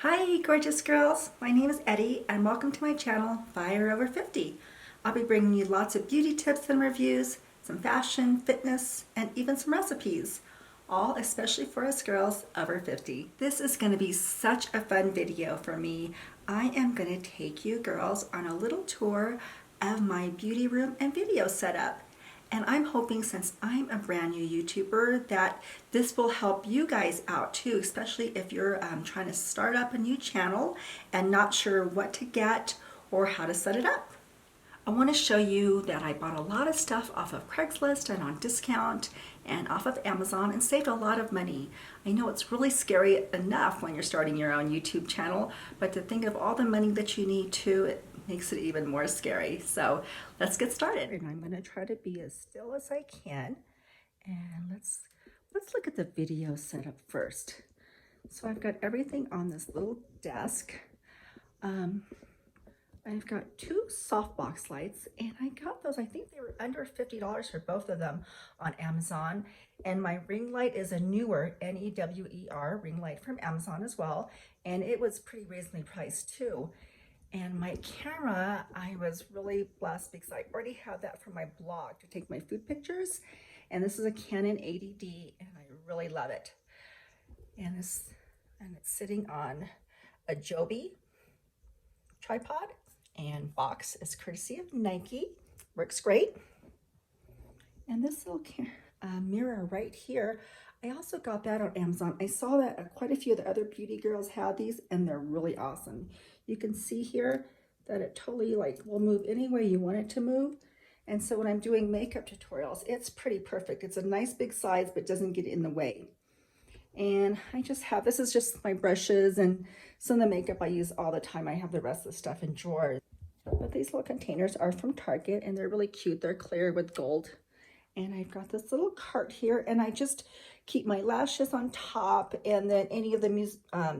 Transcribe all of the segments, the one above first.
Hi gorgeous girls, my name is Eddie and welcome to my channel Fire Over 50. I'll be bringing you lots of beauty tips and reviews, some fashion, fitness, and even some recipes, all especially for us girls over 50. This is going to be such a fun video for me. I am going to take you girls on a little tour of my beauty room and video setup. And I'm hoping, since I'm a brand new YouTuber, that this will help you guys out too, especially if you're trying to start up a new channel and not sure what to get or how to set it up. I want to show you that I bought a lot of stuff off of Craigslist and on discount and off of Amazon and saved a lot of money. I know it's really scary enough when you're starting your own YouTube channel, but to think of all the money that you need to, it makes it even more scary. So let's get started. And I'm going to try to be as still as I can. And let's look at the video setup first. So I've got everything on this little desk. I've got two softbox lights, and I got those, I think they were under $50 for both of them on Amazon. And my ring light is a newer NEWER ring light from Amazon as well, and it was pretty reasonably priced too. And my camera, I was really blessed because I already have that for my blog to take my food pictures, and this is a Canon 80D, and I really love it. And it's sitting on a Joby tripod, and box is courtesy of Nike. Works great. And this little mirror right here, I also got that on Amazon. I saw that quite a few of the other beauty girls had these, and they're really awesome. You can see here that it totally will move any way you want it to move. And so when I'm doing makeup tutorials, it's pretty perfect. It's a nice big size, but doesn't get in the way. And I just have, this is just my brushes and some of the makeup I use all the time. I have the rest of the stuff in drawers. But these little containers are from Target, and they're really cute. They're clear with gold. And I've got this little cart here, and I just keep my lashes on top, and then any of the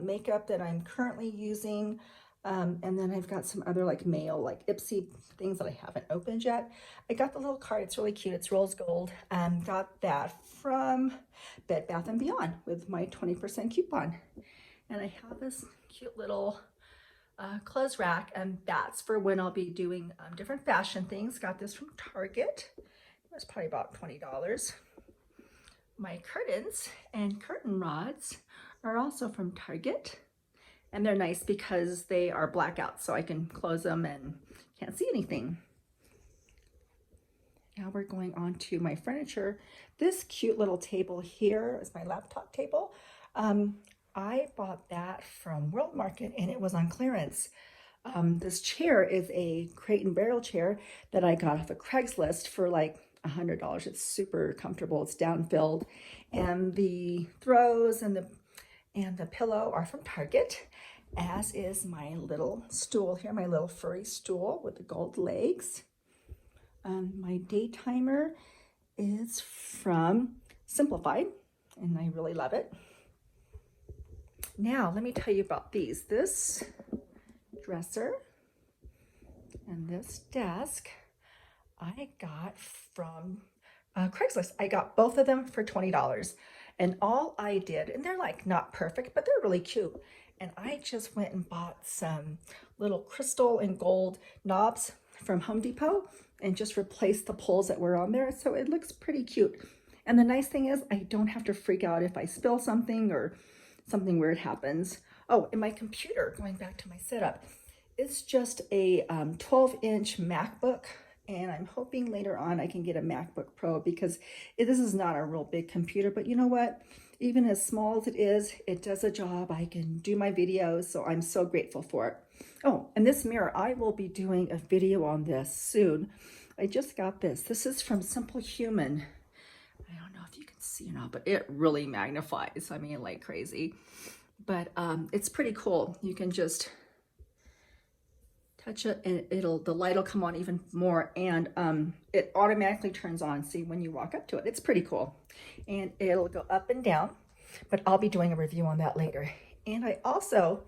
makeup that I'm currently using. And then I've got some other mail, Ipsy things that I haven't opened yet. I got the little cart. It's really cute. It's rose gold. Got that from Bed Bath & Beyond with my 20% coupon. And I have this cute little clothes rack, and that's for when I'll be doing different fashion things. Got this from Target. It was probably about $20. My curtains and curtain rods are also from Target, and they're nice because they are blackout, so I can close them and can't see anything. Now we're going on to my furniture. This cute little table here is my laptop table. I bought that from World Market, and it was on clearance. This chair is a crate and barrel chair that I got off of Craigslist for $100. It's super comfortable. It's down-filled, and the throws and the pillow are from Target, as is my little stool here, my little furry stool with the gold legs. My day timer is from Simplified, and I really love it. Now, let me tell you about these. This dresser and this desk I got from Craigslist. I got both of them for $20. And all I did, and they're not perfect, but they're really cute. And I just went and bought some little crystal and gold knobs from Home Depot and just replaced the poles that were on there. So it looks pretty cute. And the nice thing is I don't have to freak out if I spill something or something weird happens. Oh, and my computer, going back to my setup, it's just a 12-inch MacBook, and I'm hoping later on I can get a MacBook Pro because this is not a real big computer, but you know what? Even as small as it is, it does a job. I can do my videos, so I'm so grateful for it. Oh, and this mirror, I will be doing a video on this soon. I just got this. This is from Simple Human. I don't know if you can see or not, but it really magnifies. I mean, like crazy. But it's pretty cool. You can just touch it, and the light will come on even more, and it automatically turns on. See, when you walk up to it, it's pretty cool, and it'll go up and down. But I'll be doing a review on that later. And I also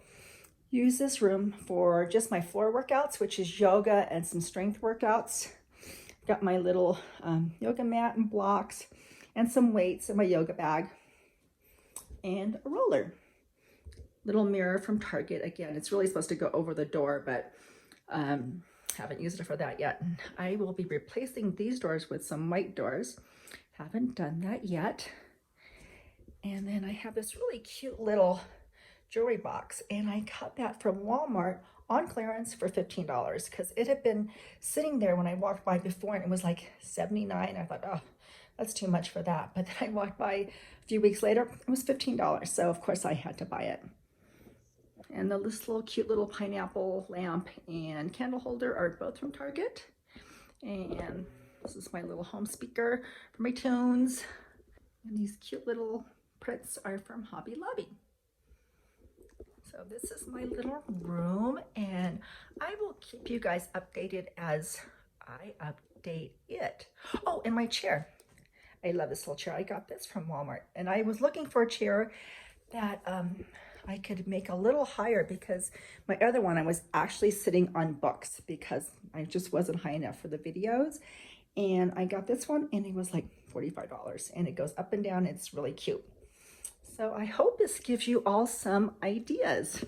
use this room for just my floor workouts, which is yoga and some strength workouts. Got my little yoga mat and blocks, and some weights in my yoga bag, and a roller. little mirror from Target. Again, it's really supposed to go over the door, but haven't used it for that yet. I will be replacing these doors with some white doors. Haven't done that yet. And then I have this really cute little jewelry box, and I got that from Walmart on clearance for $15 because it had been sitting there when I walked by before and it was like $79. I thought, oh, that's too much for that. But then I walked by a few weeks later, it was $15. So of course I had to buy it. And this little cute little pineapple lamp and candle holder are both from Target. And this is my little home speaker for my tunes. And these cute little prints are from Hobby Lobby. So this is my little room, and I will keep you guys updated as I update it. Oh, and my chair. I love this little chair. I got this from Walmart, and I was looking for a chair that I could make a little higher because my other one, I was actually sitting on books because I just wasn't high enough for the videos. And I got this one, and it was like $45, and it goes up and down. It's really cute. So I hope this gives you all some ideas.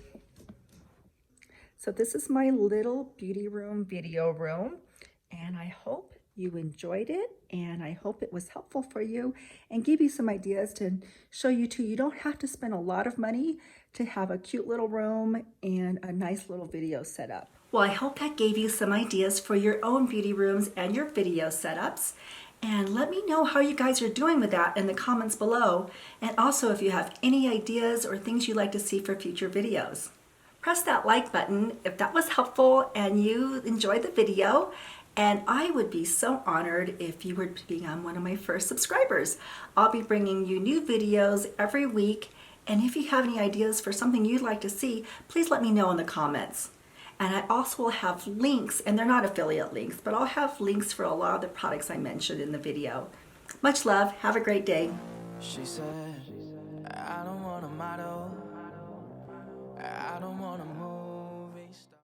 So this is my little beauty room, video room, and I hope you enjoyed it, and I hope it was helpful for you and give you some ideas to show you too. You don't have to spend a lot of money to have a cute little room and a nice little video setup. Well, I hope that gave you some ideas for your own beauty rooms and your video setups. And let me know how you guys are doing with that in the comments below. And also if you have any ideas or things you'd like to see for future videos. Press that like button if that was helpful and you enjoyed the video. And I would be so honored if you would become one of my first subscribers. I'll be bringing you new videos every week. And if you have any ideas for something you'd like to see, please let me know in the comments. And I also will have links, and they're not affiliate links, but I'll have links for a lot of the products I mentioned in the video. Much love. Have a great day. She said, I don't want a model. I don't want a movie star.